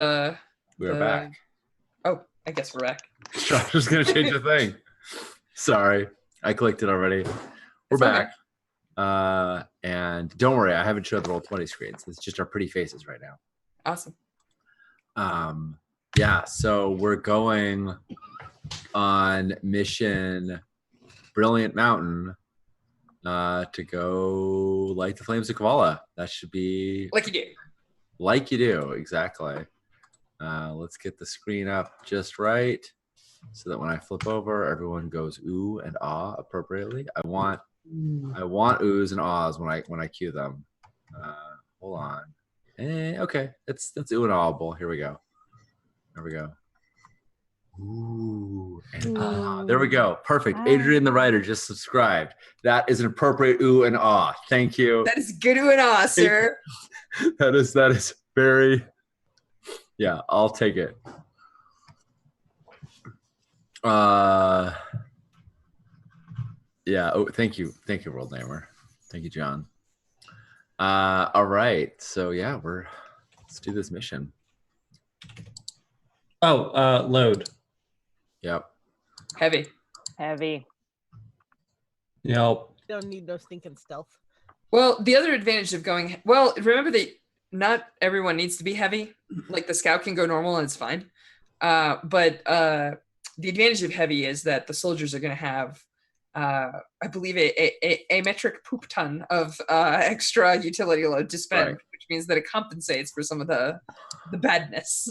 We're back. Oh, I guess we're back. Josh was going to change the thing. Sorry. I clicked it already. We're It's okay. back. And don't worry, I haven't showed the Roll20 screens. It's just our pretty faces right now. Awesome. Yeah, so we're going on mission Brilliant Mountain to go light the flames of Kavala. That should be Like you do. Like you do, exactly. Let's get the screen up just right so that when I flip over, everyone goes ooh and ah appropriately. I want oohs and ahs when I cue them. Hold on. Okay, that's ooh and ahable. Here we go. There we go. Ooh and ah. There we go. Perfect. Adrian the writer just subscribed. That is an appropriate ooh and ah. Thank you. That is good ooh and ah, sir. That is very. Yeah, I'll take it. Yeah. Oh, thank you, World Namer. Thank you, John. All right. So yeah, let's do this mission. Oh, load. Yep. Heavy. Yep. Don't need no stinking stealth. Well, the other advantage of going remember that not everyone needs to be heavy. Like the scout can go normal and it's fine. But the advantage of heavy is that the soldiers are going to have, I believe, a metric poop ton of extra utility load to spend, which means that it compensates for some of the badness.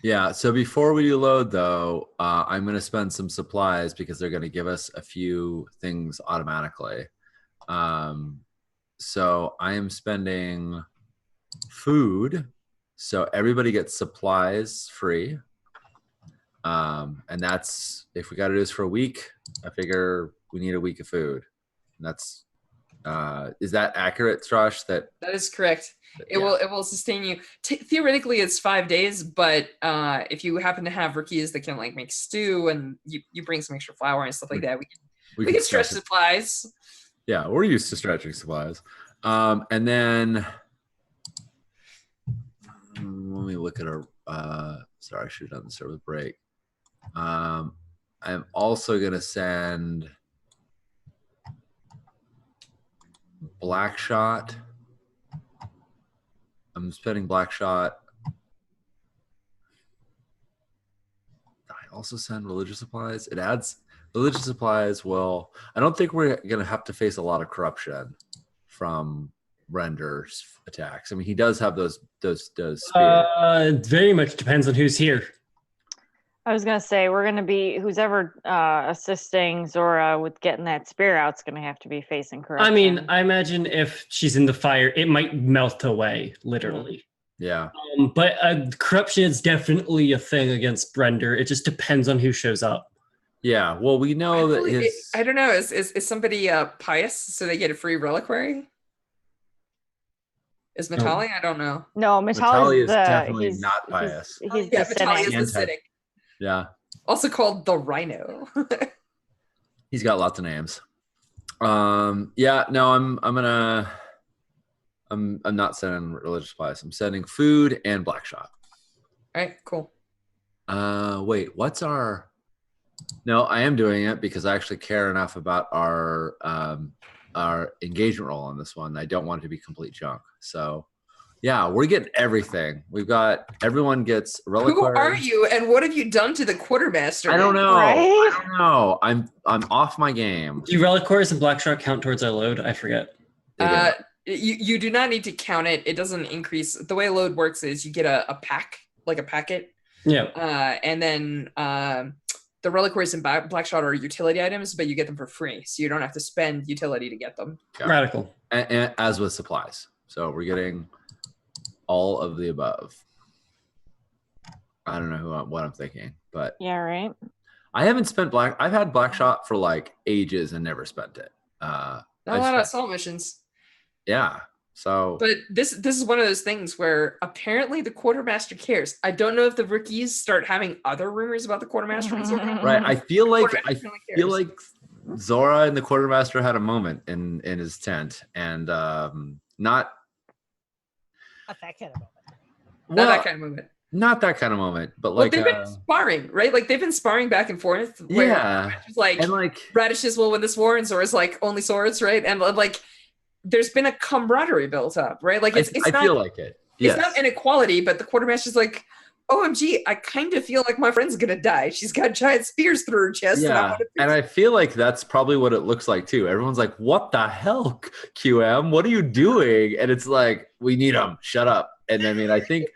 Yeah. So before we do load, though, I'm going to spend some supplies because they're going to give us a few things automatically. So I am spending food, so everybody gets supplies free. And that's, if we got to do this for a week, I figure we need a week of food. And that's, is that accurate, Strash? That is correct. It will sustain you. Theoretically, it's 5 days, but if you happen to have rookies that can like make stew and you bring some extra flour and stuff like that, we can stretch supplies. Yeah, we're used to stretching supplies. And then let me look at our. Sorry, I should have done this over the break. I'm also gonna send Blackshot. I'm spending Blackshot. I also send religious supplies. It adds religious supplies. Well, I don't think we're gonna have to face a lot of corruption from Render's attacks. I mean, he does have those spears. It very much depends on who's here. I was gonna say we're gonna be who's ever assisting Zora with getting that spear out is gonna have to be facing corruption. I mean, I imagine if she's in the fire, it might melt away, literally. Yeah. But corruption is definitely a thing against Brender. It just depends on who shows up. Yeah. Well, we know that I don't know. Is somebody pious so they get a free reliquary? Is Matali? I don't know. No, Matali is definitely not pious. He's Matali is the cynic. Yeah. Also called the Rhino. He's got lots of names. Yeah, no, I'm not sending religious supplies. I'm sending food and Blackshot. All right, cool. Wait, what's our? No, I am doing it because I actually care enough about our engagement roll on this one. I don't want it to be complete junk. So, yeah, we're getting everything. Everyone gets reliquary. Who are you, and what have you done to the quartermaster? I don't know. Right? I don't know. I'm off my game. Do reliquaries and Blackshot count towards our load? I forget. You do not need to count it. It doesn't increase. The way load works is you get a pack, like a packet. Yeah. And then the reliquaries and Blackshot are utility items, but you get them for free, so you don't have to spend utility to get them. Radical. And as with supplies. So we're getting all of the above. I don't know what I'm thinking, but yeah, right. I haven't spent I've had Blackshot for like ages and never spent it. Not a lot of assault missions. Yeah. So, but this is one of those things where apparently the quartermaster cares. I don't know if the rookies start having other rumors about the quartermaster. Right. I feel like Zora and the quartermaster had a moment in his tent, and not that kind of moment. Not that kind of moment. not that kind of moment, but Well, like they've been sparring, right? Like they've been sparring back and forth. Where yeah, it's like and like radishes will win this war, and Zora's like only swords, right? And like there's been a camaraderie built up, right? Like it's I not feel like it. it's Yes. not inequality, but the quartermaster's like, OMG, I kind of feel like my friend's gonna die. She's got giant spears through her chest. Yeah, and I feel like that's probably what it looks like too. Everyone's like, "What the hell, QM? What are you doing?" And it's like, "We need him. Shut up." And I mean, I think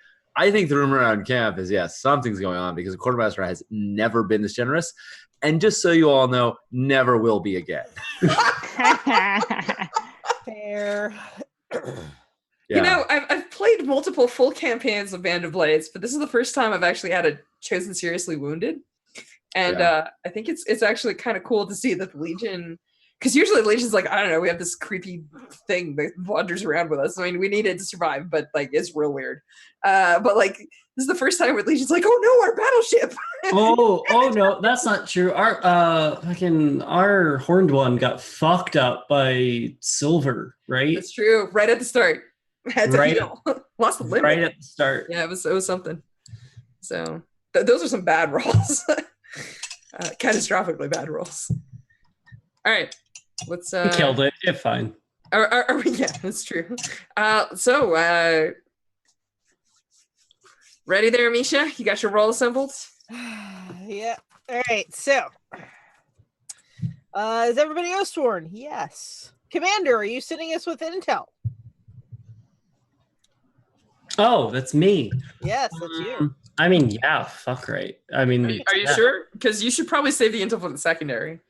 the rumor around camp is yes, something's going on because the quartermaster has never been this generous, and just so you all know, never will be again. Fair. Yeah. You know, I've played multiple full campaigns of Band of Blades, but this is the first time I've actually had a chosen seriously wounded, and I think it's actually kind of cool to see that the Legion, because usually the Legion's like, I don't know, we have this creepy thing that wanders around with us. I mean, we need it to survive, but like it's real weird. But like this is the first time where Legion's like, oh no, our battleship. oh no, that's not true. Our horned one got fucked up by Silver, right? That's true. Right at the start, had to Right. heal. Lost the limit. Right at the start. Yeah, it was something. So those are some bad rolls. Catastrophically bad rolls. All right, let's. We killed it. It's fine. Are we? Yeah, that's true. So ready there, Misha? You got your roll assembled? Yeah. All right. So, is everybody else sworn? Yes. Commander, are you sending us with intel? Oh, that's me. Yes, that's you. I mean, yeah, fuck right. I mean, Are you yeah. sure? Because you should probably save the intel for the secondary.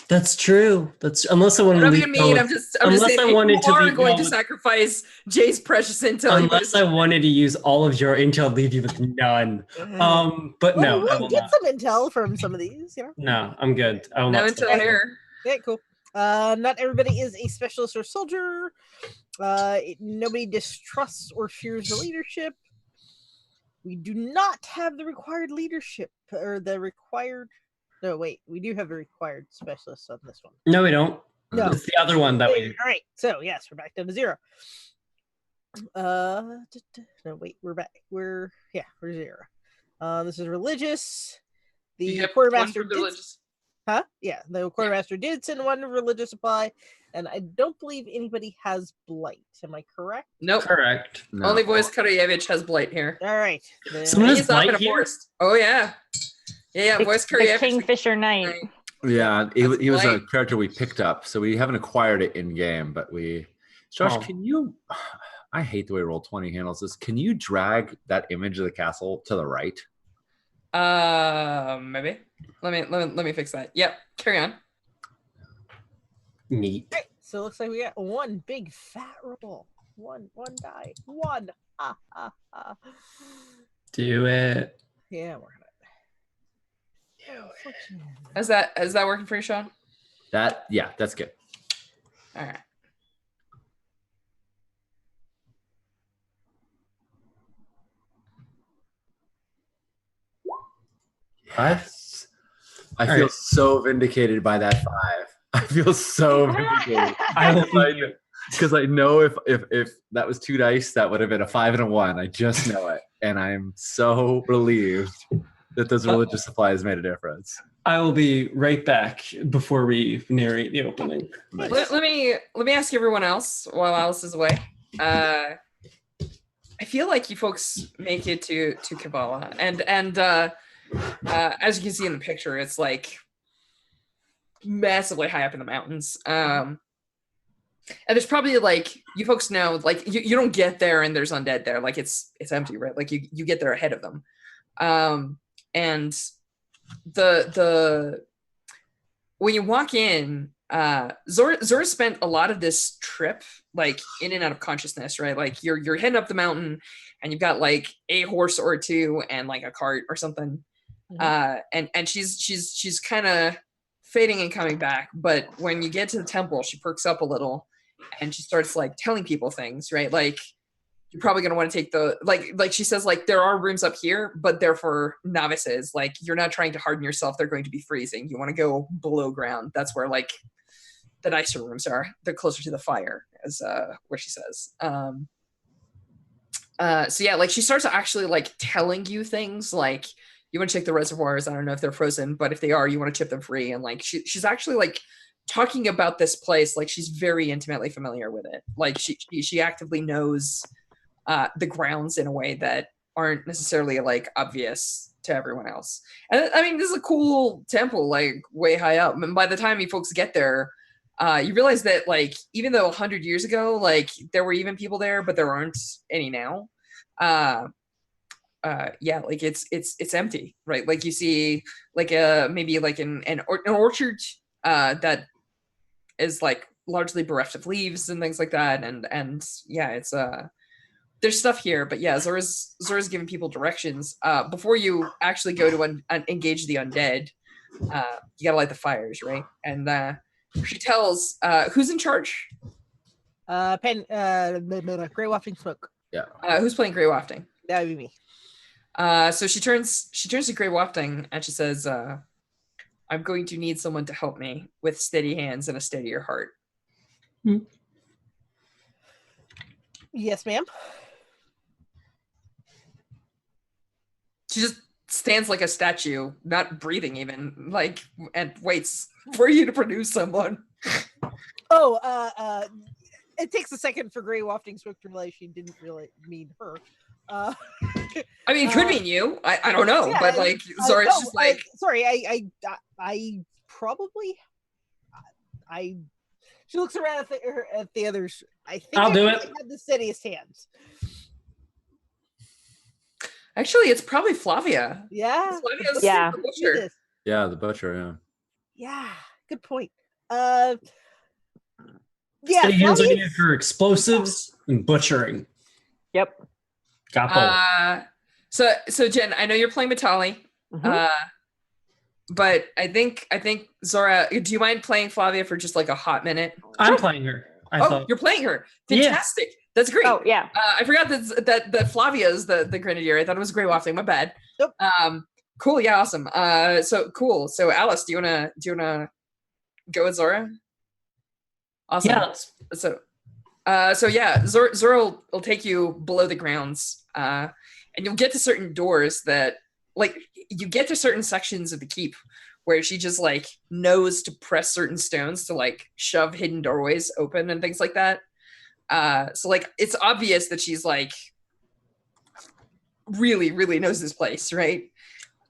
That's true. That's unless I want to Whatever leave. you mean, I'm just unless saying, I wanted you to are leave going all to with- sacrifice Jay's precious intel. Unless I wanted to use all of your intel, I'd leave you with none. But no, Well, I we'll will get not. some intel from some of these, you know. No, I'm good. I will No not. intel here. Yeah, cool. Not everybody is a specialist or soldier. Nobody distrusts or fears the leadership. We do not have the required leadership or the required. No, wait, we do have the required specialists on this one. No, we don't. No. It's the other one that we. All right, so yes, we're back down to 0. No, wait, we're back. We're 0. This is religious. The quartermaster did. religious. Huh? Yeah, the quartermaster did send one religious supply, and I don't believe anybody has blight. Am I correct? Nope. Correct. No. Only Voice Karyevich has blight here. All right. then- Someone has He's up in blight a here? forest. Oh yeah. Yeah, The, Voice the Karyevich. Kingfisher Knight. Yeah, he was a Light. character we picked up, so we haven't acquired it in game, but we. Josh, Oh. can you? I hate the way Roll20 handles this. Can you drag that image of the castle to the right? Maybe. Let me fix that. Yep. Carry on. Neat. All right, so it looks like we got one big fat roll. One die. One. Do it. Yeah, we're gonna. Is that working for you, Sean? That's good. All right. Five? I All feel right. so vindicated by that 5. I feel so vindicated. I will be you. Because I know if that was 2 dice, that would have been a 5 and a 1. I just know it. And I'm so relieved that those religious supplies made a difference. I will be right back before we narrate the opening. Nice. Let me ask everyone else while Alice is away. I feel like you folks make it to Kabbalah, and as you can see in the picture, it's like massively high up in the mountains. And there's probably like, you folks know, like you don't get there and there's undead there. Like it's empty, right? Like you get there ahead of them. And the when you walk in, Zora spent a lot of this trip like in and out of consciousness, right? Like you're heading up the mountain and you've got like a horse or 2 and like a cart or something. And she's kind of fading and coming back, but when you get to the temple, she perks up a little and she starts like telling people things, right? Like you're probably going to want to take the like she says, like, there are rooms up here, but they're for novices. Like you're not trying to harden yourself, they're going to be freezing. You want to go below ground. That's where like the nicer rooms are. They're closer to the fire, as what she says. So yeah, like she starts actually like telling you things like you want to check the reservoirs. I don't know if they're frozen, but if they are, you want to chip them free. And like she's actually like talking about this place like she's very intimately familiar with it. Like she actively knows the grounds in a way that aren't necessarily like obvious to everyone else. And I mean, this is a cool temple, like way high up. And by the time you folks get there, you realize that like even though 100 years ago, like there were even people there, but there aren't any now. Yeah, like it's empty, right? Like you see like maybe like an orchard that is like largely bereft of leaves and things like that, and yeah, it's there's stuff here, but yeah, Zora's giving people directions. Before you actually go to engage the undead, you gotta light the fires, right? And she tells who's in charge. Grey wafting smoke. Yeah. Who's playing Grey Wafting? That would be me. So she turns to Grey Wafting and she says, "I'm going to need someone to help me with steady hands and a steadier heart." Yes, ma'am. She just stands like a statue, not breathing even, like, and waits for you to produce someone. Oh, it takes a second for Grey wafting smoke to realize she didn't really mean her. I mean, it could mean you. I don't know, yeah, but like Zora's no, just like, sorry, I probably she looks around at the others. I think I'll do I it. have the steadiest hands. actually, it's probably Flavia. Yeah. Flavia's Yeah. the butcher. Yeah, the butcher. Yeah. Yeah. Good point. Yeah. Steady hands are Flavia's- needed for explosives and butchering. Yep. Got both. So Jen, I know you're playing Matali. Mhm. But I think Zora, do you mind playing Flavia for just like a hot minute? I'm playing her. I thought. You're playing her. Yeah. Fantastic. That's great. Oh yeah. I forgot that Flavia is the grenadier. I thought it was Grey Wafting. My bad. Nope. Cool. Yeah. Awesome. So cool. So Alice, do you wanna go with Zora? Awesome. Yeah. So yeah, Zora will take you below the grounds, and you'll get to certain doors that, like, you get to certain sections of the keep where she just like knows to press certain stones to like shove hidden doorways open and things like that. So like it's obvious that she's like really, really knows this place, right?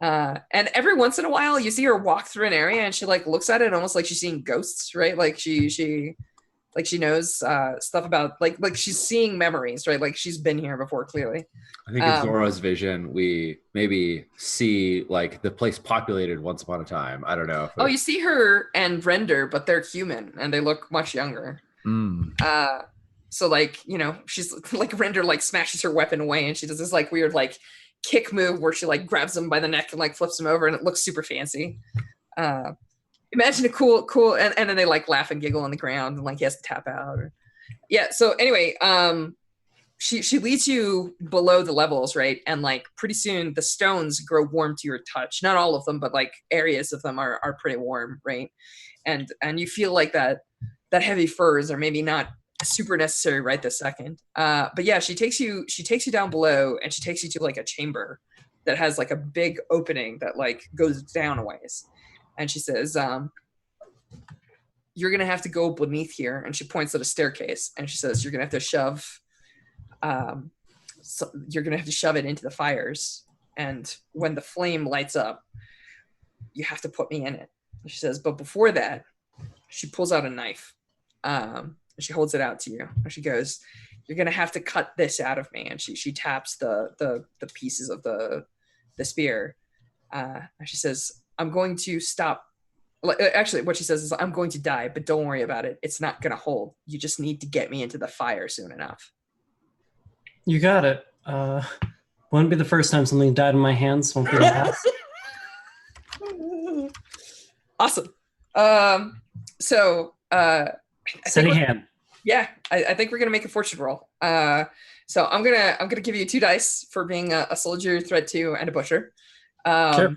And every once in a while you see her walk through an area and she like looks at it almost like she's seeing ghosts, right? Like she knows stuff about like she's seeing memories, right? Like she's been here before, clearly. I think in Zora's vision, we maybe see like the place populated once upon a time. I don't know. Oh, you see her and Render, but they're human and they look much younger. So like, you know, she's like Render like smashes her weapon away and she does this like weird like kick move where she like grabs him by the neck and like flips him over and it looks super fancy. Imagine a cool and then they like laugh and giggle on the ground and like he has to tap out. Yeah. So anyway, she leads you below the levels, right? And like pretty soon the stones grow warm to your touch. Not all of them, but like areas of them are pretty warm, right? And you feel like that heavy furs are maybe not super necessary right this second. But yeah, she takes you down below and she takes you to like a chamber that has like a big opening that like goes down a ways. And she says, "You're gonna have to go beneath here." And she points at a staircase and she says, "You're gonna have to shove it into the fires. And when the flame lights up, you have to put me in it." She says, "But before that," she pulls out a knife. And she holds it out to you. And she goes, "You're gonna have to cut this out of me." And she taps the pieces of the spear. And she says, "I'm going to stop." Actually, what she says is, "I'm going to die, but don't worry about it. It's not gonna hold. You just need to get me into the fire soon enough." You got it. Wouldn't be the first time something died in my hands. Won't be the last. Awesome. So Steady hand. Yeah, I think we're gonna make a fortune roll. So I'm gonna give you 2 dice for being a soldier, threat 2, and a butcher. Sure.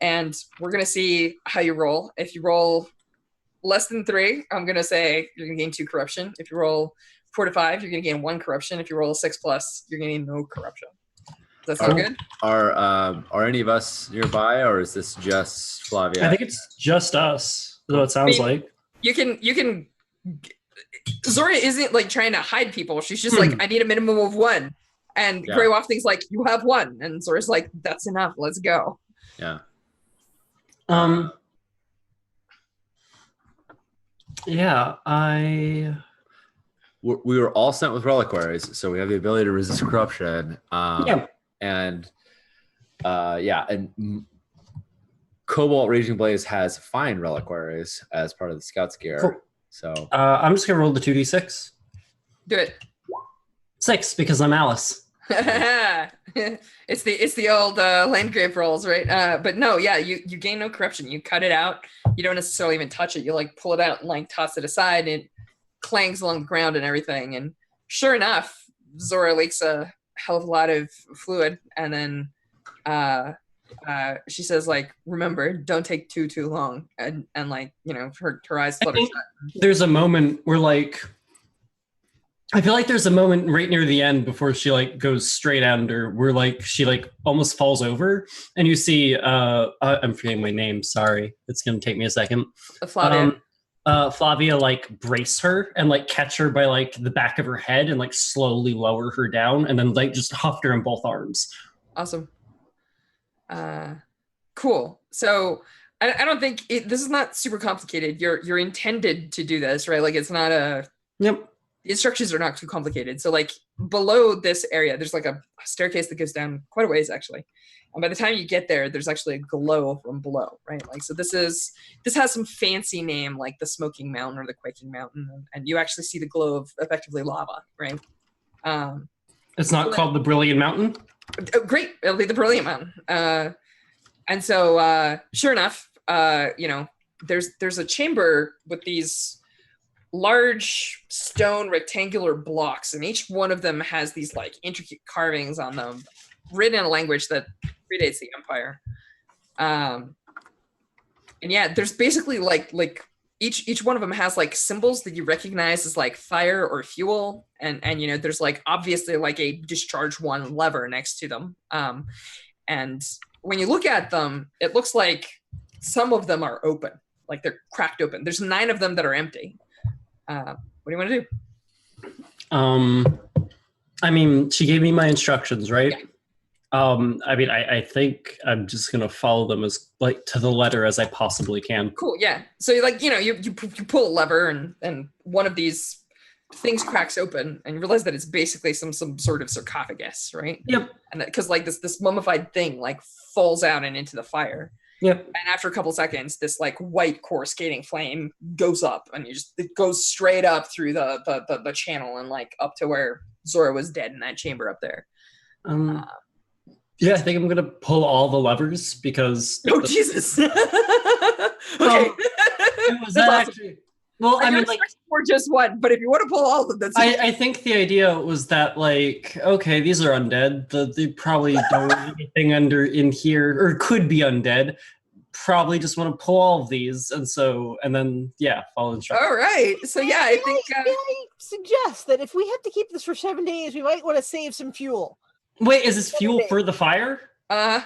And we're gonna see how you roll. If you roll less than 3, I'm gonna say you're gonna gain 2 corruption. If you roll 4 to 5, you're gonna gain 1 corruption. If you roll a 6+, you're gonna gain no corruption. Does that sound good? Are any of us nearby, or is this just Flavia? I think it's just us. Is what it sounds like. You can. Zora isn't like trying to hide people. She's just like, I need a minimum of 1. And Grey Wafting's like, you have 1. And Zora's like, that's enough. Let's go. Yeah. Yeah, we were all sent with reliquaries, so we have the ability to resist corruption. And Cobalt Raging Blaze has fine reliquaries as part of the Scout's gear. Cool. So I'm just gonna roll the 2d6. Do it. 6 because I'm Alice. It's the old Landgrave rolls, right? But no, yeah, you gain no corruption. You cut it out. You don't necessarily even touch it. You like pull it out and like toss it aside, and it clangs along the ground and everything. And sure enough, Zora leaks a hell of a lot of fluid, and then she says, like, remember, don't take too long. And like, you know, her eyes flutter shut. There's a moment where like I feel like there's a moment right near the end before she like goes straight under where like she like almost falls over, and you see I'm forgetting my name, sorry, it's gonna take me a second. Flavia. Flavia like brace her and like catch her by like the back of her head and like slowly lower her down, and then like just huffed her in both arms. Awesome. Cool. So I don't think this is not super complicated. You're intended to do this, right? Like it's not a. Yep. The instructions are not too complicated. So like below this area, there's like a staircase that goes down quite a ways actually. And by the time you get there, there's actually a glow from below, right? Like, so this has some fancy name like the Smoking Mountain or the Quaking Mountain. And you actually see the glow of effectively lava, right? It's not called the Brilliant Mountain? Oh, great. It'll be the Brilliant Mountain. And so sure enough, you know, there's a chamber with these large stone rectangular blocks, and each one of them has these like intricate carvings on them written in a language that predates the Empire. And yeah, there's basically like each one of them has like symbols that you recognize as like fire or fuel, and you know, there's like obviously like a discharge 1 lever next to them. And when you look at them, it looks like some of them are open, like they're cracked open. There's 9 of them that are empty. What do you want to do? I mean, she gave me my instructions, right? Yeah. I mean, I think I'm just gonna follow them as like to the letter as I possibly can. Cool. Yeah. So like, you know, you pull a lever, and one of these things cracks open, and you realize that it's basically some sort of sarcophagus, right? Yep. And because like this mummified thing like falls out and into the fire. Yep. And after a couple seconds, this like white coruscating flame goes up, and it goes straight up through the channel and like up to where Zora was dead in that chamber up there. Yeah, I think I'm gonna pull all the levers because. Oh Jesus! Okay. Was that awesome. actually? Well, I mean, like, or just one, but if you want to pull all of them, that's. I think the idea was that, like, okay, these are undead. They probably don't have anything in here, or could be undead. Probably just want to pull all of these, and then follow instructions. All right, so yeah, I think. May I suggest that if we have to keep this for 7 days, we might want to save some fuel. Wait, is this fuel for the fire? I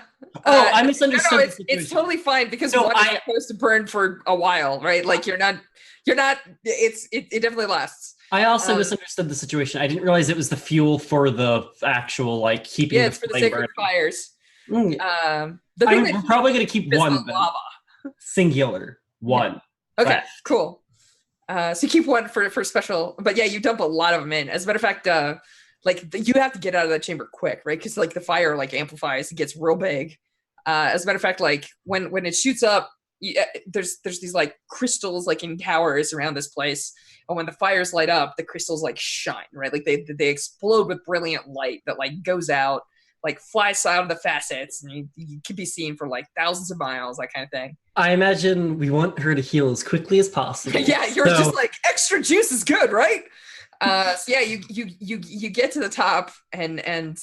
misunderstood. No, it's totally fine because one is supposed to burn for a while, right? Like you're not. It definitely lasts. I also misunderstood the situation. I didn't realize it was the fuel for the actual like keeping. Yeah, it's for the sacred fires. We're probably gonna keep one lava. Singular one. Yeah. Okay, cool. So you keep one for special, but yeah, you dump a lot of them in. As a matter of fact, like you have to get out of that chamber quick, right? Because like the fire like amplifies, it gets real big. As a matter of fact, like when it shoots up, there's these like crystals like in towers around this place, and when the fires light up, the crystals like shine, right? Like they explode with brilliant light that like goes out, like flies out of the facets, and you can be seen for like thousands of miles, that kind of thing. I imagine we want her to heal as quickly as possible. Yeah, you're just like extra juice is good, right? So yeah, you get to the top and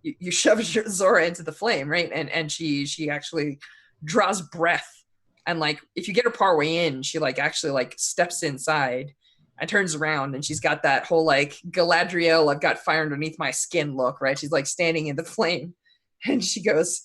you shove Zora into the flame, right? And she actually draws breath, and like if you get her part way in, she like actually like steps inside, and turns around, and she's got that whole like Galadriel, I've got fire underneath my skin look, right? She's like standing in the flame, and she goes,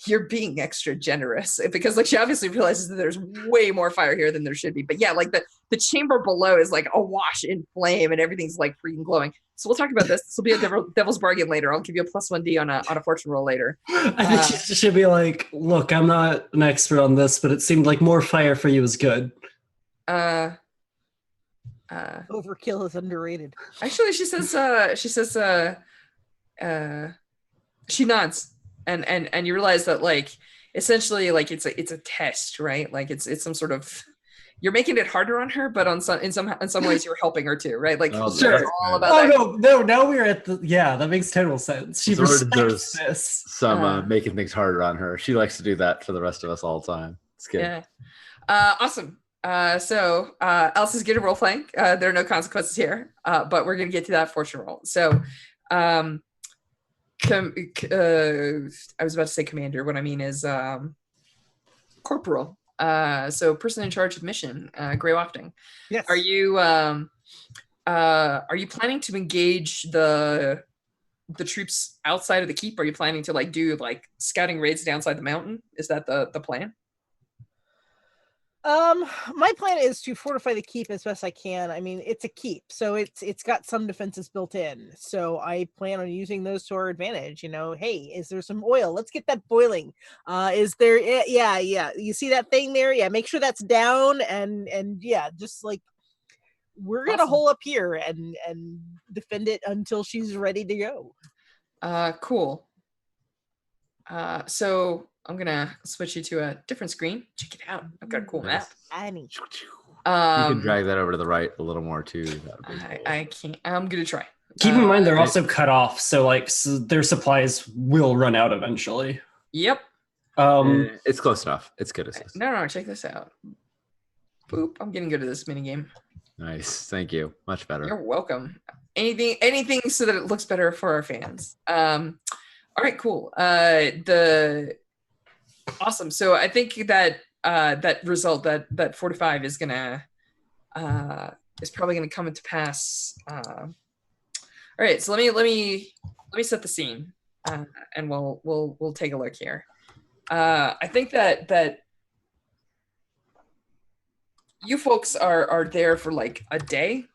"You're being extra generous," because like she obviously realizes that there's way more fire here than there should be. But yeah, like the chamber below is like awash in flame, and everything's like freaking glowing. So we'll talk about this. This will be a devil's bargain later. I'll give you a +1D on a fortune roll later. I think she should be like, look, I'm not an expert on this, but it seemed like more fire for you is good. Overkill is underrated. Actually, she nods, and you realize that like essentially like it's a test, right? Like it's some sort of, you're making it harder on her, but in some ways you're helping her too, right? Like Oh, sure, that's all good. about that. No, now we're at the, yeah, that makes total sense. She So there's respects this. some making things harder on her. She likes to do that for the rest of us all the time. It's good. Yeah. Awesome. So Alice is good at role playing. There are no consequences here, but we're gonna get to that fortune roll. So, I was about to say commander. What I mean is corporal. So person in charge of mission. Grey Wafting. Yes. Are you planning to engage the troops outside of the keep? Are you planning to like do like scouting raids downside the mountain? Is that the plan? My plan is to fortify the keep as best I can. I mean, it's a keep, so it's got some defenses built in. So I plan on using those to our advantage. You know, hey, is there some oil? Let's get that boiling. Is there? Yeah. You see that thing there? Yeah, make sure that's down, and yeah, just like we're gonna hole up here and defend it until she's ready to go. Cool. So I'm gonna switch you to a different screen. Check it out. I've got a cool map. Annie. You can drag that over to the right a little more too. I can't. I'm gonna try. Keep in mind they're also cut off, so like their supplies will run out eventually. Yep. It's close enough. It's good. No, check this out. Boop. I'm getting good at this mini game. Nice. Thank you. Much better. You're welcome. Anything so that it looks better for our fans. All right, cool. Awesome. So I think that that result, that 45 is probably gonna come into pass. All right, so let me set the scene, and we'll take a look here. I think that you folks are there for like a day.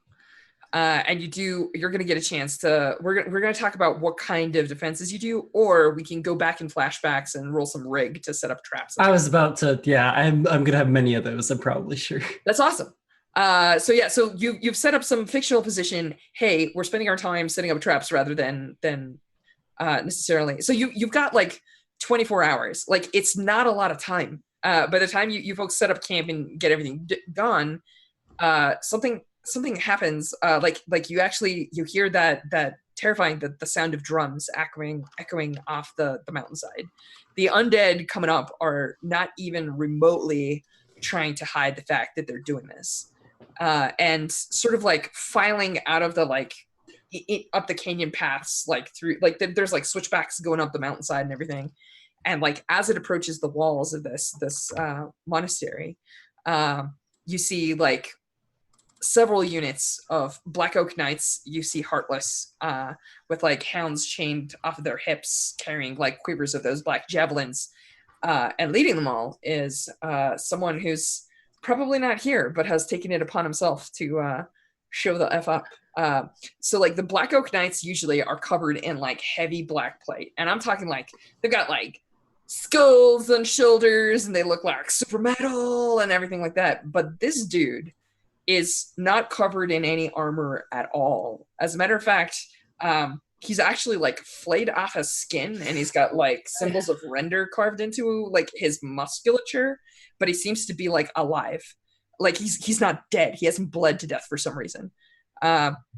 And you're going to get a chance to, we're going to talk about what kind of defenses you do, or we can go back in flashbacks and roll some rig to set up traps. I was about to, yeah, I'm going to have many of those, I'm probably sure. That's awesome. So you've set up some fictional position. Hey, we're spending our time setting up traps rather than necessarily. So you've got like 24 hours. Like it's not a lot of time. By the time you folks set up camp and get everything done, something happens. Like you hear that terrifying the sound of drums echoing off the mountainside. The undead coming up are not even remotely trying to hide the fact that they're doing this, and sort of like filing out of the like up the canyon paths, like through like there's like switchbacks going up the mountainside and everything. And like as it approaches the walls of this monastery, you see like several units of Black Oak Knights. You see Heartless with like hounds chained off of their hips, carrying like quivers of those black javelins. And leading them all is someone who's probably not here, but has taken it upon himself to show the F up. So like the Black Oak Knights usually are covered in like heavy black plate. And I'm talking like they've got like skulls and shoulders and they look like super metal and everything like that. But this dude is not covered in any armor at all. As a matter of fact, he's actually like flayed off his skin and he's got like symbols of render carved into like his musculature, but he seems to be like alive. Like he's not dead. He hasn't bled to death for some reason.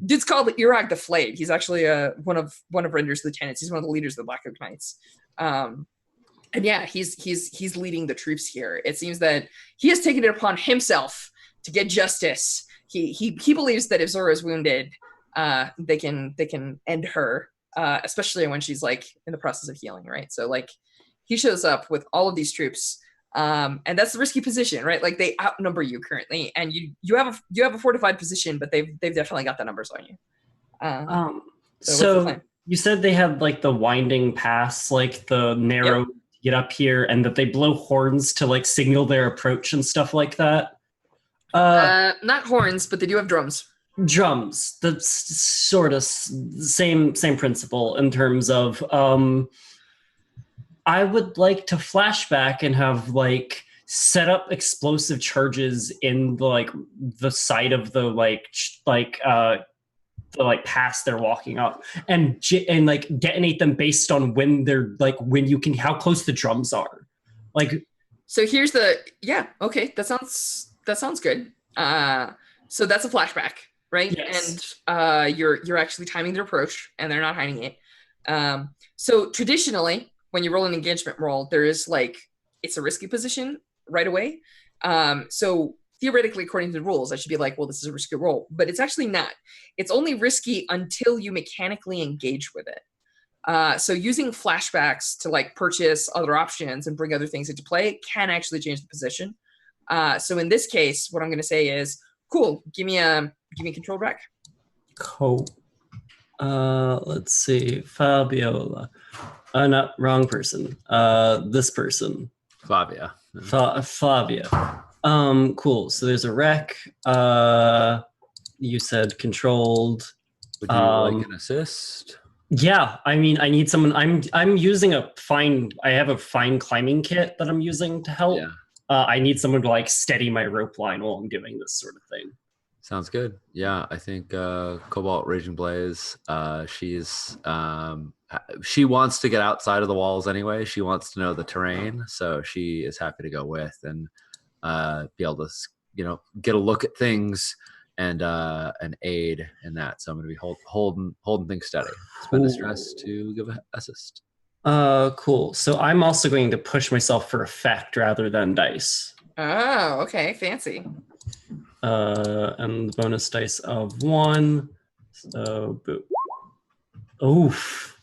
Dude's called Irag the Flayed. He's actually one of Render's lieutenants. He's one of the leaders of the Black Oak Knights. And yeah, he's leading the troops here. It seems that he has taken it upon himself to get justice. He believes that if Zora is wounded, they can end her, especially when she's like in the process of healing, right? So like he shows up with all of these troops, And that's the risky position, right? Like they outnumber you currently, and you have a fortified position, but they've definitely got the numbers on you. So what's the plan? You said they had like the winding pass, like the narrow get up here, and that they blow horns to like signal their approach and stuff like that. Not horns, but they do have drums. Drums. That's sort of same principle in terms of I would like to flashback and have like set up explosive charges in the side of the pass they're walking up, and like detonate them based on when they're like how close the drums are. Like, so here's the okay, that sounds good. So that's a flashback, right? Yes. And you're actually timing their approach, and they're not hiding it. So traditionally, when you roll an engagement roll, there is like it's a risky position right away. So theoretically, according to the rules, I should be like, well, this is a risky roll, but it's actually not. It's only risky until you mechanically engage with it. So using flashbacks to like purchase other options and bring other things into play can actually change the position. So in this case, what I'm going to say is, cool, give me a control rack. Cool. Let's see, Fabiola. Not wrong person. This person. Flavia. Flavia. Cool. So there's a wreck. You said controlled. Would you like an assist? Yeah, I mean, I need someone. I'm using I have a fine climbing kit that I'm using to help. Yeah. I need someone to like steady my rope line while I'm doing this sort of thing. Sounds good. Yeah, I think Cobalt Raging Blaze, she wants to get outside of the walls anyway. She wants to know the terrain, so she is happy to go with and be able to, get a look at things and aid in that. So I'm going to be holding things steady. Spend the stress to give an assist. Cool. So I'm also going to push myself for effect rather than dice. Oh, okay, fancy. And the bonus dice of 1. So, oof.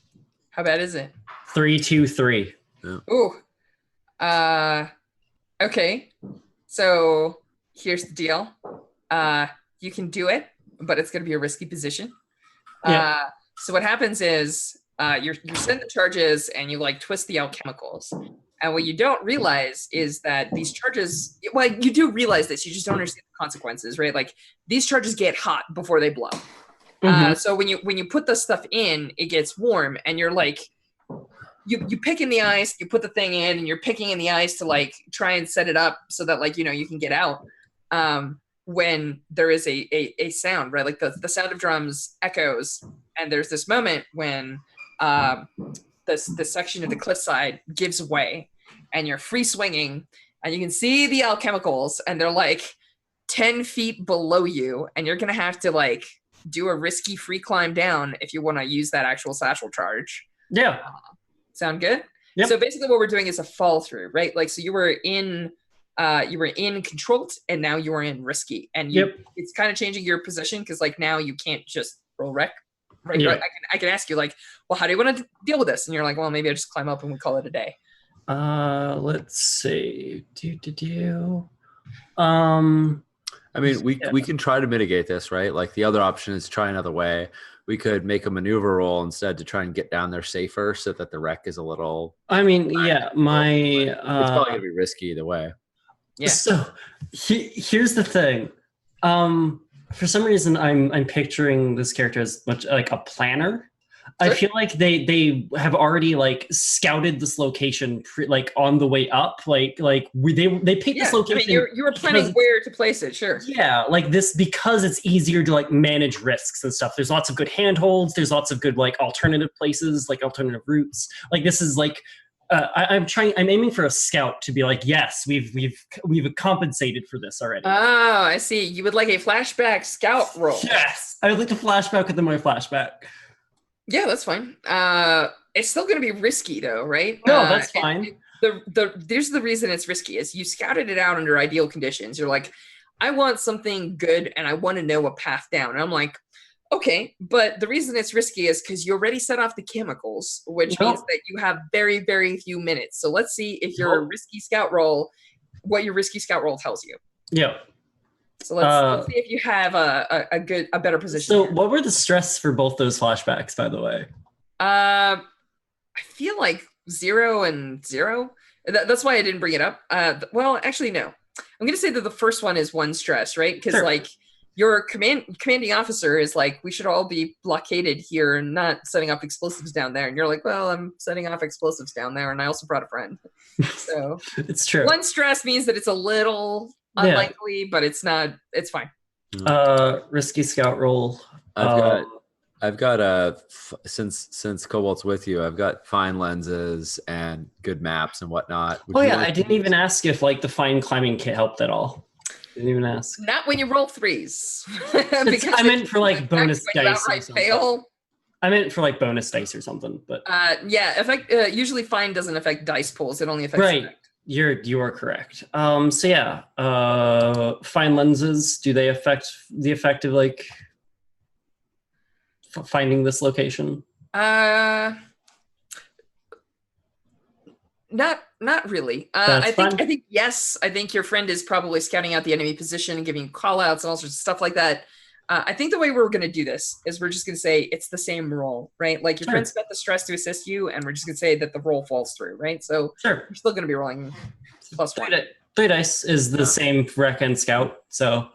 How bad is it? 3, 2, 3. Yeah. Ooh. Okay. So here's the deal. You can do it, but it's going to be a risky position. Yeah. So what happens is you send the charges and you like twist the alchemicals. And what you don't realize is that these charges, well, you do realize this, you just don't understand the consequences, right? Like these charges get hot before they blow. Mm-hmm. So when you put the stuff in, it gets warm, and you're like, you pick in the ice, you put the thing in, and you're picking in the ice to like try and set it up so that like, you can get out. When there is a sound, right? Like the sound of drums echoes, and there's this moment when the section of the cliffside gives way, and you're free swinging, and you can see the alchemicals, and they're like 10 feet below you, and you're gonna have to like do a risky free climb down if you want to use that actual satchel charge. Yeah. Sound good? Yep. So basically what we're doing is a fall through, right? Like, so you were in controlled, and now you are in risky, and it's kind of changing your position, because like now you can't just roll wreck, right? Yeah. I can ask you like, well, how do you want to deal with this? And you're like, well, maybe I just climb up and we call it a day. Let's see. I mean, we can try to mitigate this, right? Like the other option is try another way. We could make a maneuver roll instead to try and get down there safer, so that the wreck is a little. I mean, yeah, it's probably gonna be risky either way. Yeah. So here's the thing. For some reason, I'm picturing this character as much like a planner. Sure. I feel like they have already like scouted this location like on the way up. Like they picked this location. I mean, you were planning where to place it, sure. Yeah, like this, because it's easier to like manage risks and stuff. There's lots of good handholds. There's lots of good like alternative places, like alternative routes. Like this is like I'm aiming for a scout to be like, yes, we've compensated for this already. Oh, I see. You would like a flashback scout roll. Yes, I would like to flashback within my flashback. Yeah, that's fine. It's still going to be risky though, right? No, that's fine. There's the reason it's risky is you scouted it out under ideal conditions. You're like, I want something good, and I want to know a path down. And I'm like, Okay, but the reason it's risky is because you already set off the chemicals, which means that you have very, very few minutes. So let's see if your risky scout roll, what your risky scout roll tells you. Yeah. So let's see if you have a better position. So here. what were the stress for both those flashbacks, by the way? I feel like 0 and 0. That's why I didn't bring it up. Well, actually, no. I'm going to say that the first one is 1 stress, right? Because like your commanding officer is like, we should all be blockaded here and not setting off explosives down there. And you're like, well, I'm setting off explosives down there, and I also brought a friend. So it's true. 1 stress means that it's a little unlikely, but it's not. It's fine. Risky scout roll. I've got since Cobalt's with you, I've got fine lenses and good maps and whatnot. I didn't even ask if like the fine climbing kit helped at all. Didn't even ask. Not when you roll 3s. Because I meant for like bonus dice. Fail. I meant for like bonus dice or something. But usually fine doesn't affect dice pools. It only affects effect. You are correct. So yeah, fine lenses. Do they affect the effect of like finding this location? Not really. I think yes. I think your friend is probably scouting out the enemy position and giving you call outs and all sorts of stuff like that. I think the way we're going to do this is we're just going to say it's the same roll, right? Like your friend spent the stress to assist you, and we're just going to say that the roll falls through, right? So you're still going to be rolling +1. 3 dice is the same rec and scout, so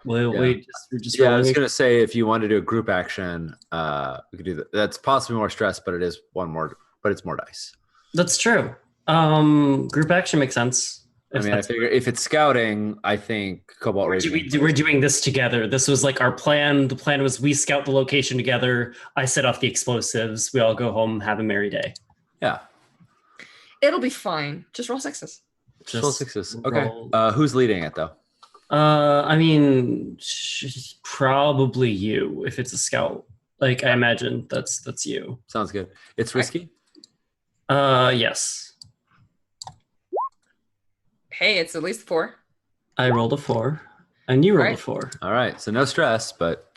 we're just I was going to say if you want to do a group action, we could do that. That's possibly more stress, but it is one more, but it's more dice. That's true. Group action makes sense. I figure if it's scouting, I think Cobalt we're doing this together. This was like our plan. The plan was we scout the location together. I set off the explosives. We all go home, have a merry day. Yeah. It'll be fine. Just roll 6s. Just roll 6s. Okay. Who's leading it though? Probably you if it's a scout. Like I imagine that's you. Sounds good. It's risky? Yes. Hey, it's at least 4. I rolled a 4, and you rolled a 4. All right, so no stress, but.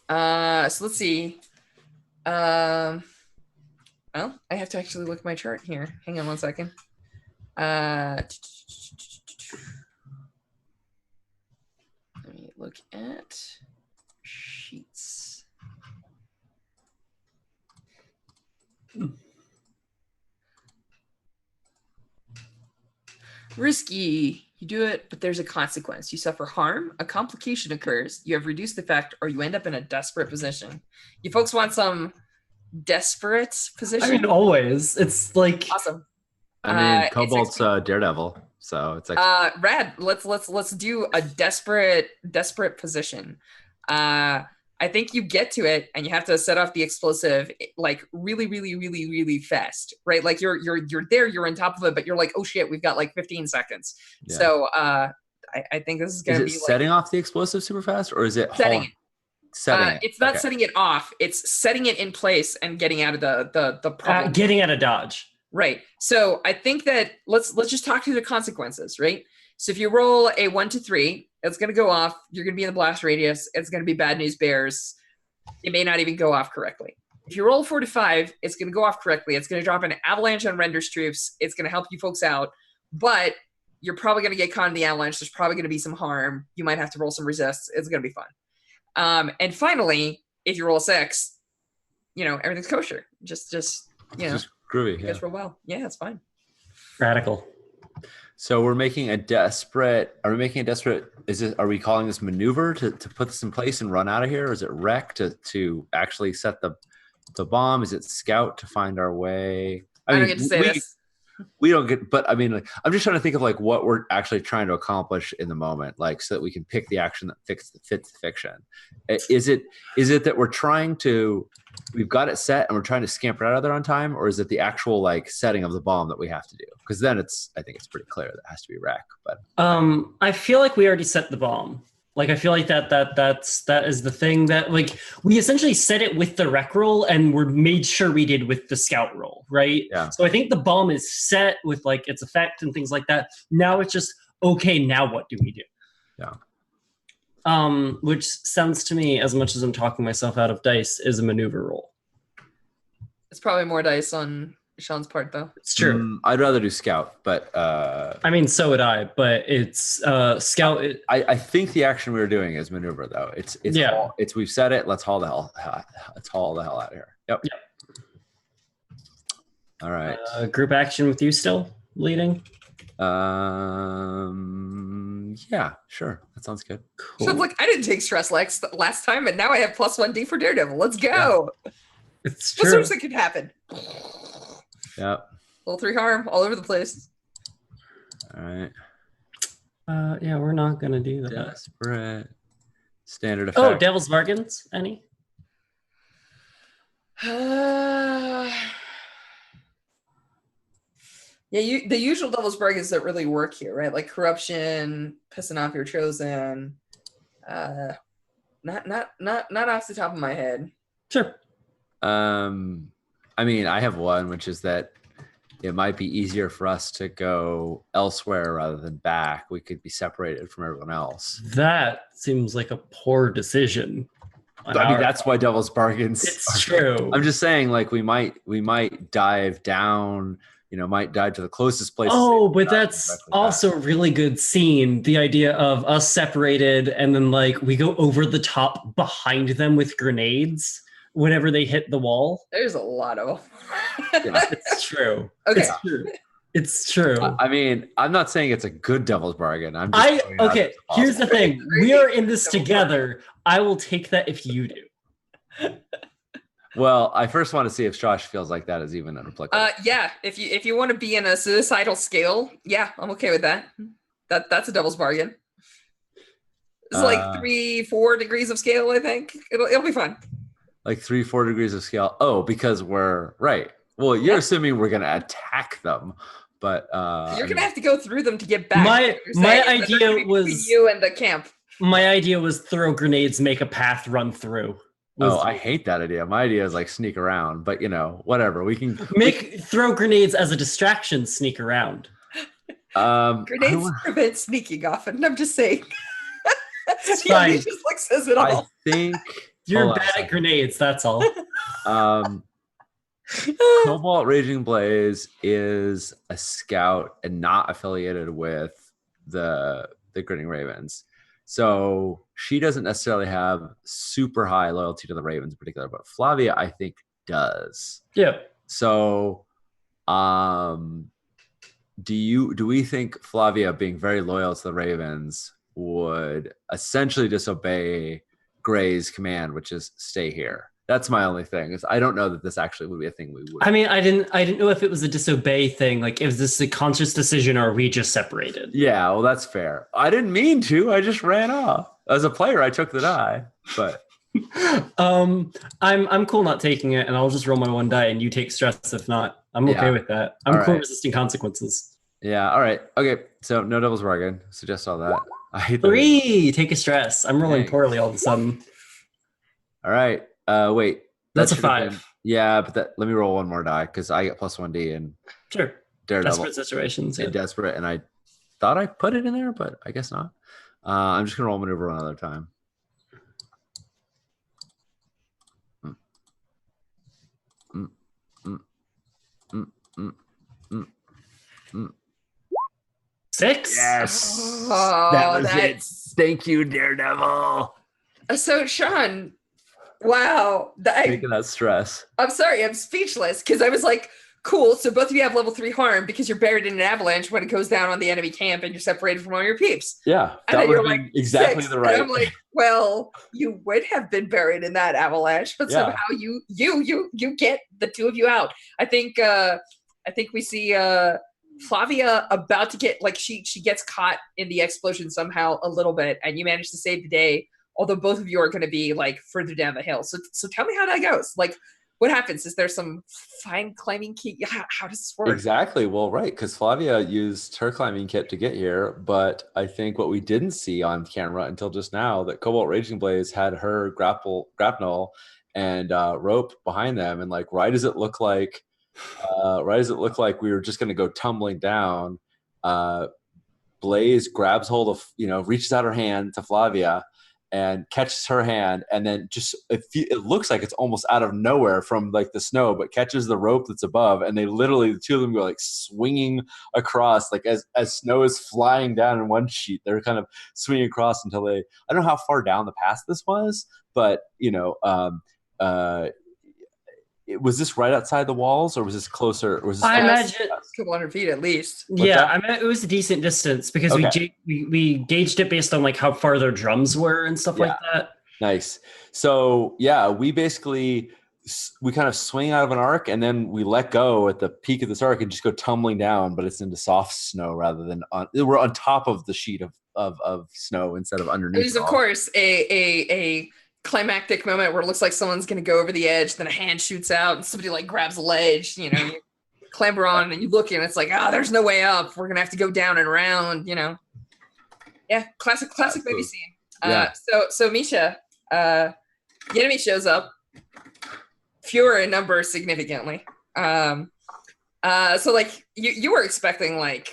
So let's see. Well, I have to actually look at my chart here. Hang on 1 second. Let me look at sheets. Risky. You do it, but there's a consequence. You suffer harm, a complication occurs, you have reduced effect, or you end up in a desperate position. You folks want some desperate position? I mean, always. It's like awesome. I mean, Cobalt's Daredevil, so it's like rad. Let's do a desperate position. I think you get to it and you have to set off the explosive like really, really, really, really fast, right? Like you're there, you're on top of it, but you're like, oh shit, we've got like 15 seconds. Yeah. So I think this is going to be setting off the explosive super fast, or is it setting it? Setting it. It's not setting it off. It's setting it in place and getting out of the problem. Getting out of dodge. Right. So I think that let's just talk through the consequences, right? So if you roll a 1 to 3, it's going to go off. You're going to be in the blast radius. It's going to be bad news bears. It may not even go off correctly. If you roll 4 to 5, it's going to go off correctly. It's going to drop an avalanche on Render's troops. It's going to help you folks out, but you're probably going to get caught in the avalanche. There's probably going to be some harm. You might have to roll some resists. It's going to be fun. And finally, if you roll a 6, everything's kosher. Just groovy. You guys roll well. Yeah, it's fine. Radical. So we're making a desperate. Are we making a desperate? Are we calling this maneuver to put this in place and run out of here? Or is it wreck to actually set the bomb? Is it scout to find our way? I don't get to say this. We don't get, but I mean, like, I'm just trying to think of like what we're actually trying to accomplish in the moment, like so that we can pick the action that fits the fiction. Is it that we've got it set and we're trying to scamper out of there on time, or is it the actual like setting of the bomb that we have to do? Because then I think it's pretty clear that it has to be wreck. But I feel like we already set the bomb. Like I feel like that is the thing that like we essentially set it with the rec roll and we're made sure we did with the scout roll, right? Yeah. So I think the bomb is set with like its effect and things like that. Now it's just okay. Now what do we do? Yeah. which sounds to me, as much as I'm talking myself out of dice, is a maneuver roll. It's probably more dice on Sean's part, though. It's true. I'd rather do scout, but I mean, so would I, but it's scout. I think the action we were doing is maneuver, though. It's Yeah. it's we've said it. Let's haul the hell out of here. Yep. All right. Group action with you still leading. Yeah, sure. That sounds good. Cool. Sean's like, I didn't take stress last time, and now I have +1D for Daredevil. Let's go. It's What's true. worst that could happen? Yep. Level 3 harm all over the place. All right. Yeah, we're not gonna do that. Desperate. Standard effect. Oh, Devil's Bargains. Any? Yeah, the usual devil's bargains that really work here, right? Like corruption, pissing off your chosen. Not off the top of my head. Sure. I mean, I have one, which is that it might be easier for us to go elsewhere rather than back. We could be separated from everyone else. That seems like a poor decision. I mean, that's why Devil's Bargains. It's true. I'm just saying, like, we might dive down. Might dive to the closest place. Oh, but that's also a really good scene. The idea of us separated and then like we go over the top behind them with grenades whenever they hit the wall. There's a lot of them. Yeah. It's true. Okay. It's true. It's true. I mean, I'm not saying it's a good Devil's Bargain. I'm just pointing out okay. it's possible. Here's the thing. We are in this together. I will take that if you do. Well, I first want to see if Josh feels like that is even applicable. Yeah. If you want to be in a suicidal scale, yeah, I'm okay with that. That's a devil's bargain. It's like 3-4 degrees of scale, I think. It'll be fun. Like 3-4 degrees of scale. Oh, because we're right. Well, you're assuming we're gonna attack them, but you're gonna have to go through them to get back. My idea was you and the camp. My idea was throw grenades, make a path, run through. I hate that idea. My idea is like sneak around, but whatever. We can throw grenades as a distraction, sneak around. Grenades prevent sneaking often. I'm just saying. Fine. He just like says it all. I think you're bad at grenades, that's all. Cobalt Raging Blaze is a scout and not affiliated with the Grinning Ravens. So she doesn't necessarily have super high loyalty to the Ravens in particular, but Flavia, I think, does. Yeah. So, do we think Flavia being very loyal to the Ravens would essentially disobey Gray's command, which is stay here? That's my only thing. Is I don't know that this actually would be a thing we would. I mean, I didn't know if it was a disobey thing. Like, is this a conscious decision, or are we just separated? Yeah, well, that's fair. I didn't mean to. I just ran off. As a player, I took the die, but I'm cool not taking it, and I'll just roll my one die, and you take stress if not. I'm okay with that. I'm cool resisting consequences. Yeah. All right. Okay. So no Devil's Bargain. Suggest all that. I hate 3. Take a stress. I'm rolling poorly all of a sudden. All right. Wait. That's a 5. Yeah, but let me roll one more die because I get +1D and sure. Daredevil. Desperate situations. Yeah. Desperate, and I thought I put it in there, but I guess not. I'm just gonna roll maneuver one other time. 6? Yes. Oh, that was it. Thank you, Daredevil. So Sean, wow. Taking that stress. I'm sorry, I'm speechless because I was like, cool. So both of you have level 3 harm because you're buried in an avalanche when it goes down on the enemy camp and you're separated from all your peeps. Yeah, that would be exactly 6. the right. And I'm like, well, you would have been buried in that avalanche, but somehow you get the two of you out. I think we see Flavia about to get she gets caught in the explosion somehow a little bit, and you manage to save the day. Although both of you are going to be like further down the hill. So tell me how that goes. Like, what happens? Is there some fine climbing kit? How does this work? Exactly. Well, right, because Flavia used her climbing kit to get here, but I think what we didn't see on camera until just now that Cobalt Raging Blaze had her grapnel and rope behind them, and like right as it looked like we were just going to go tumbling down, Blaze grabs hold of reaches out her hand to Flavia and catches her hand, and then just it looks like it's almost out of nowhere from like the snow, but catches the rope that's above, and they literally, the two of them go like swinging across, like as snow is flying down in one sheet, they're kind of swinging across until they, I don't know how far down the pass this was, but was this right outside the walls, or was this closer? Or was this I Yeah, imagine. a couple hundred feet at least. Yeah, I mean, it was a decent distance because Okay. we gauged it based on like how far their drums were and stuff like that. Nice. So yeah, we basically kind of swing out of an arc, and then we let go at the peak of this arc and just go tumbling down, but it's into soft snow rather than we're on top of the sheet of snow instead of underneath. There's of course a climactic moment where it looks like someone's going to go over the edge, then a hand shoots out and somebody like grabs a ledge, you clamber on and you look and it's like, there's no way up, we're gonna have to go down and around, yeah, classic movie scene. So Misha, the enemy shows up, fewer in number significantly, so like you were expecting, like,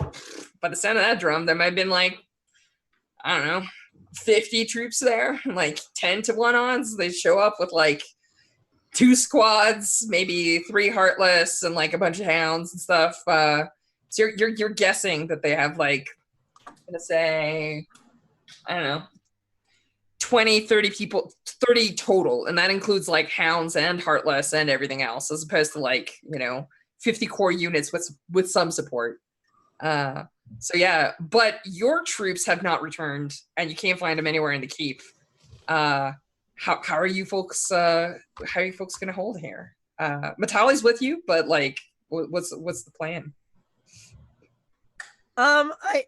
by the sound of that drum there might have been like, I don't know, 50 troops there, like 10 to 1 odds. They show up with like 2 squads, maybe 3 heartless, and like a bunch of hounds and stuff. So you're guessing that they have like, I'm gonna say, I don't know, 20, 30 people, 30 total, and that includes like hounds and heartless and everything else, as opposed to like 50 core units with some support. So yeah, but your troops have not returned, and you can't find them anywhere in the keep. How are you folks? How are you folks gonna hold here? Matali's with you, but like, what's the plan? I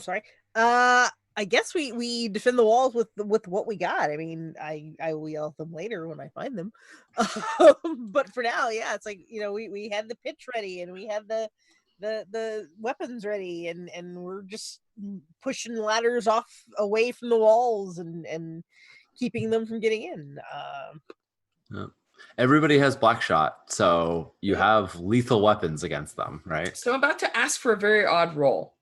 sorry. I guess we defend the walls with what we got. I mean, I will yell at them later when I find them. But for now, yeah, it's like we had the pitch ready, and we had the weapons ready, and we're just pushing ladders off away from the walls and keeping them from getting in. Everybody has black shot, so you have lethal weapons against them, right? So I'm about to ask for a very odd roll.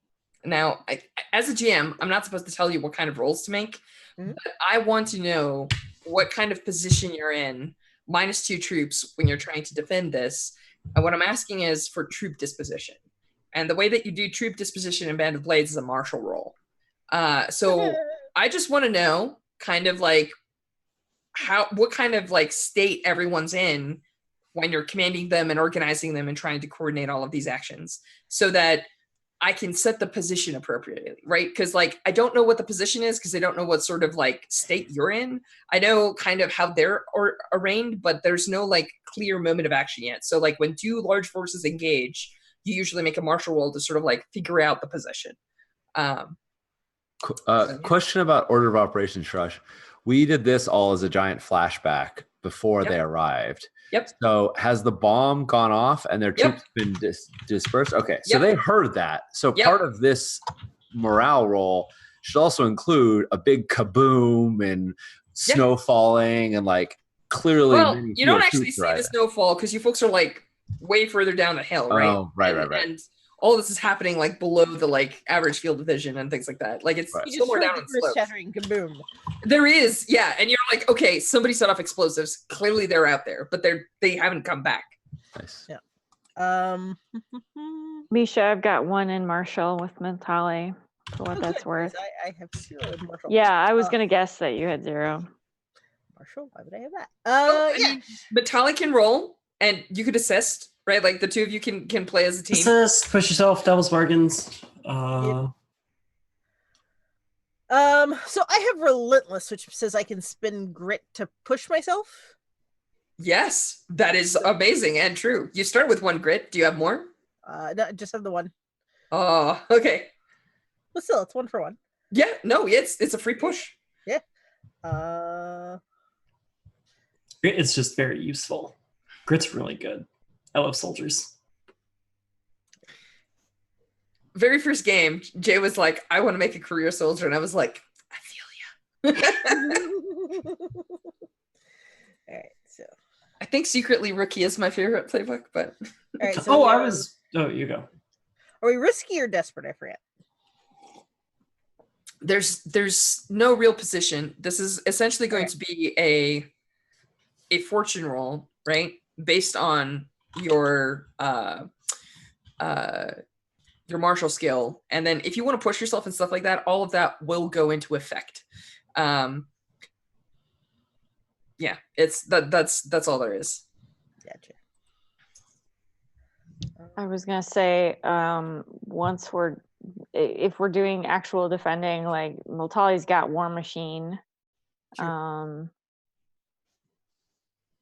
Now, as a GM, I'm not supposed to tell you what kind of rolls to make, but I want to know what kind of position you're in, -2 troops, when you're trying to defend this. And what I'm asking is for troop disposition. And the way that you do troop disposition in Band of Blades is a martial roll. So I just want to know kind of like what kind of like state everyone's in when you're commanding them and organizing them and trying to coordinate all of these actions, so that I can set the position appropriately, right? Because like, I don't know what the position is because I don't know what sort of like state you're in. I know kind of how they're arraigned, but there's no like clear moment of action yet. So like when 2 large forces engage, you usually make a martial roll to sort of like figure out the position. Question about order of operations, Shrush. We did this all as a giant flashback before they arrived. Yep. So has the bomb gone off and their troops been dispersed? Okay, so they heard that. So part of this morale roll should also include a big kaboom and snow falling and like clearly. Well, you don't actually see the snowfall because you folks are like way further down the hill, right? Oh, right. And all this is happening like below the like average field of vision and things like that. Like it's somewhere down on the slope. Shattering kaboom. There is, yeah, and you're like, okay, somebody set off explosives. Clearly, they're out there, but they haven't come back. Nice. Yeah. Misha, I've got 1 in Marshall with Mentale, for what that's worth. I have 0 in Marshall. Yeah, I was gonna guess that you had 0. Marshall, why would I have that? Yeah. Mentale can roll, and you could assist, right? Like the 2 of you can play as a team. Assist, push yourself, devil's bargains. So I have Relentless, which says I can spend grit to push myself. Yes, that is amazing and true. You start with 1 grit. Do you have more? No, just have the 1. Oh, okay. But still, it's 1 for 1. Yeah, no, it's a free push. Yeah. It's just very useful. Grit's really good. I love soldiers. Very first game, Jay was like, I want to make a career soldier. And I was like, I feel you. All right, so. I think secretly Rookie is my favorite playbook, but. All right, so you go. Are we risky or desperate? I forget. there's no real position. This is essentially going to be a fortune roll, right? Based on your martial skill, and then if you want to push yourself and stuff like that, all of that will go into effect. Yeah, that's all there is. Gotcha. I was gonna say, once if we're doing actual defending, like Multali's got War Machine,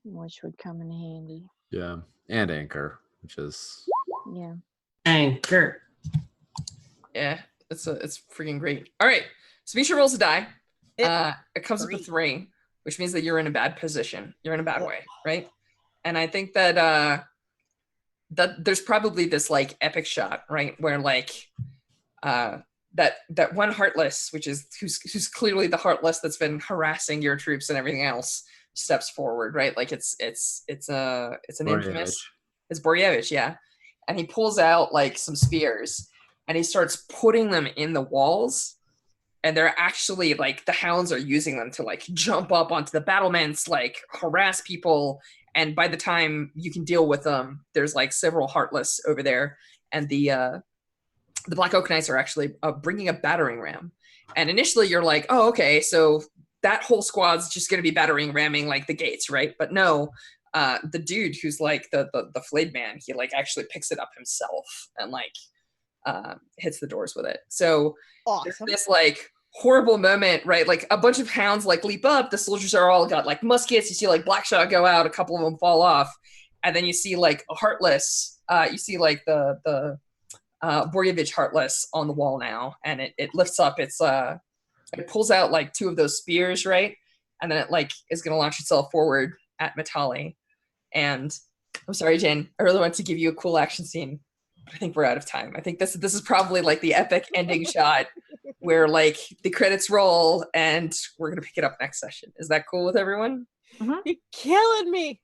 which would come in handy. Yeah, and Anchor, which is Anchor. Yeah, it's freaking great. All right, so Misha rolls a die. It comes up with 3, which means that you're in a bad position. You're in a bad way, right? And I think that that there's probably this like epic shot, right, where like that one Heartless, which is who's clearly the Heartless that's been harassing your troops and everything else, steps forward, right? Like it's an infamous. It's Boryevich, yeah, and he pulls out like some spears and he starts putting them in the walls. And they're actually like the hounds are using them to like jump up onto the battlements, like harass people. And by the time you can deal with them, there's like several Heartless over there, and the Black Oak Knights are actually bringing a battering ram. And initially, you're like, oh, okay, so that whole squad's just going to be battering ramming like the gates, right? But no, the dude who's like the flayed man, he like actually picks it up himself and like hits the doors with it. So awesome. This like horrible moment, right? Like a bunch of hounds like leap up. The soldiers are all got like muskets. You see like Blackshot go out. A couple of them fall off, and then you see like a Heartless. You see like the Boryevich Heartless on the wall now, and it lifts up. It pulls out like 2 of those spears, right? And then it like is going to launch itself forward at Matali. And I'm sorry, Jen. I really want to give you a cool action scene. I think we're out of time. I think this is probably like the epic ending shot where like the credits roll and we're gonna pick it up next session. Is that cool with everyone? Mm-hmm. You're killing me.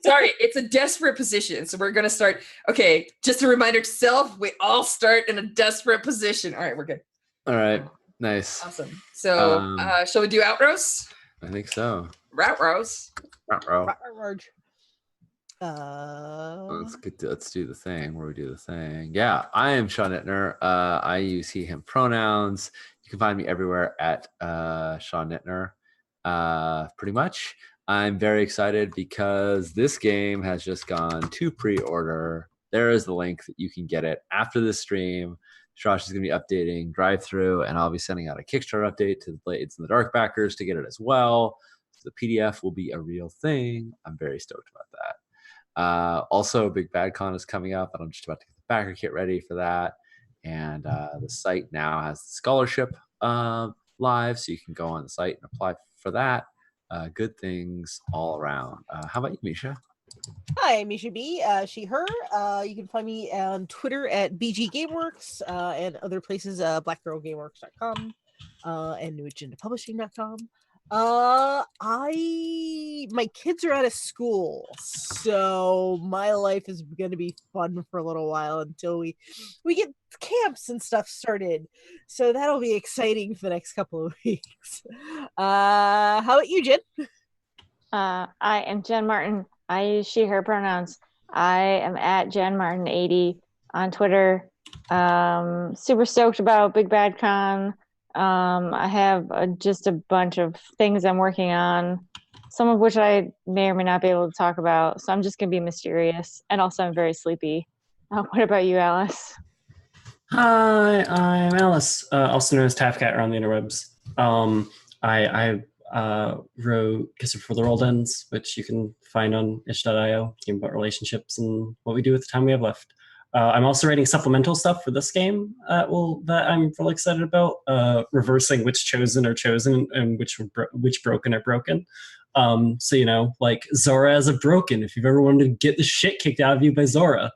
Sorry, it's a desperate position. So we're gonna start. Okay, just a reminder to self, we all start in a desperate position. All right, we're good. all right. Nice. Awesome. So shall we do outros? I think so. Route rows. Let's do the thing where we do the thing. Yeah, I am Sean Nittner. I use he, him pronouns. You can find me everywhere at Sean Nittner. Pretty much. I'm very excited because this game has just gone to pre-order. There is the link that you can get it after this stream. Josh is going to be updating drive-through, and I'll be sending out a Kickstarter update to the Blades and the Dark backers to get it as well. So the PDF will be a real thing. I'm very stoked about that. Also, Big Bad Con is coming up, and I'm just about to get the backer kit ready for that. And the site now has the scholarship live, so you can go on the site and apply for that. Good things all around. How about you, Misha? Hi, Misha B. She, her. You can find me on Twitter at BG Gameworks and other places, blackgirlgameworks.com and newagendapublishing.com. My kids are out of school, so my life is going to be fun for a little while until we get camps and stuff started. So that'll be exciting for the next couple of weeks. How about you, Jen? I am Jen Martin. I use she, her pronouns. I am at Jen Martin 80 on Twitter. Super stoked about Big Bad Con. I have just a bunch of things I'm working on, some of which I may or may not be able to talk about. So I'm just going to be mysterious. And also, I'm very sleepy. What about you, Alice? Hi, I'm Alice, also known as Tafcat around the interwebs. I wrote Kiss It Before the World Ends, which you can find on itch.io, game about relationships and what we do with the time we have left. I'm also writing supplemental stuff for this game that I'm really excited about, reversing which chosen are chosen and which broken are broken. So, like Zora as a broken, if you've ever wanted to get the shit kicked out of you by Zora.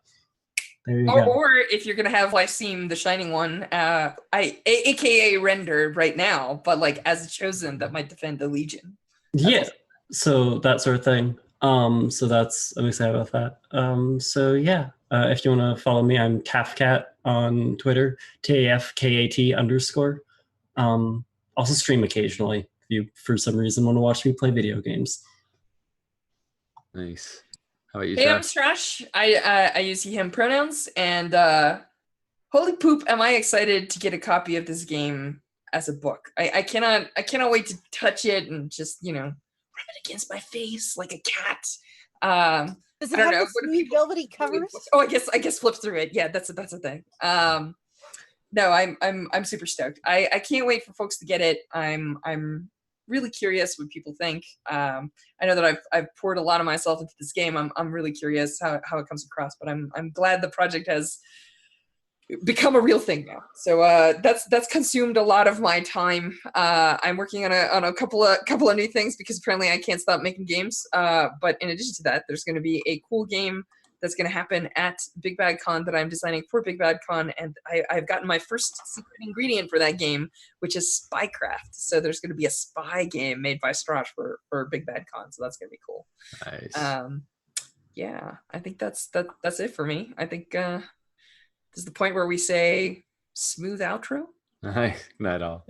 There you go. Or if you're gonna have Lyceem, the Shining One, aka rendered right now, but like as a chosen that might defend the Legion. Yeah, so that sort of thing. I'm excited about that. If you want to follow me, I'm Tafcat on Twitter, TAFKAT_. Also stream occasionally if you, for some reason, want to watch me play video games. Nice. How about you, Hey, I'm Trash? Strash. I use he, him pronouns, and holy poop, am I excited to get a copy of this game as a book. I cannot wait to touch it and just, rub it against my face like a cat. Does it have the smooth velvety covers? Oh, I guess flip through it. Yeah, that's a thing. No, I'm super stoked. I can't wait for folks to get it. I'm really curious what people think. I know that I've poured a lot of myself into this game. I'm really curious how it comes across, but I'm glad the project has become a real thing now. So that's consumed a lot of my time. I'm working on a couple of new things because apparently I can't stop making games. But in addition to that, there's going to be a cool game that's going to happen at Big Bad Con that I'm designing for Big Bad Con, and I've gotten my first secret ingredient for that game, which is Spycraft. So there's going to be a spy game made by Strash for Big Bad Con, so that's going to be cool. Nice. Yeah, I think that's it for me. I think this is the point where we say smooth outro. Nice. Not at all.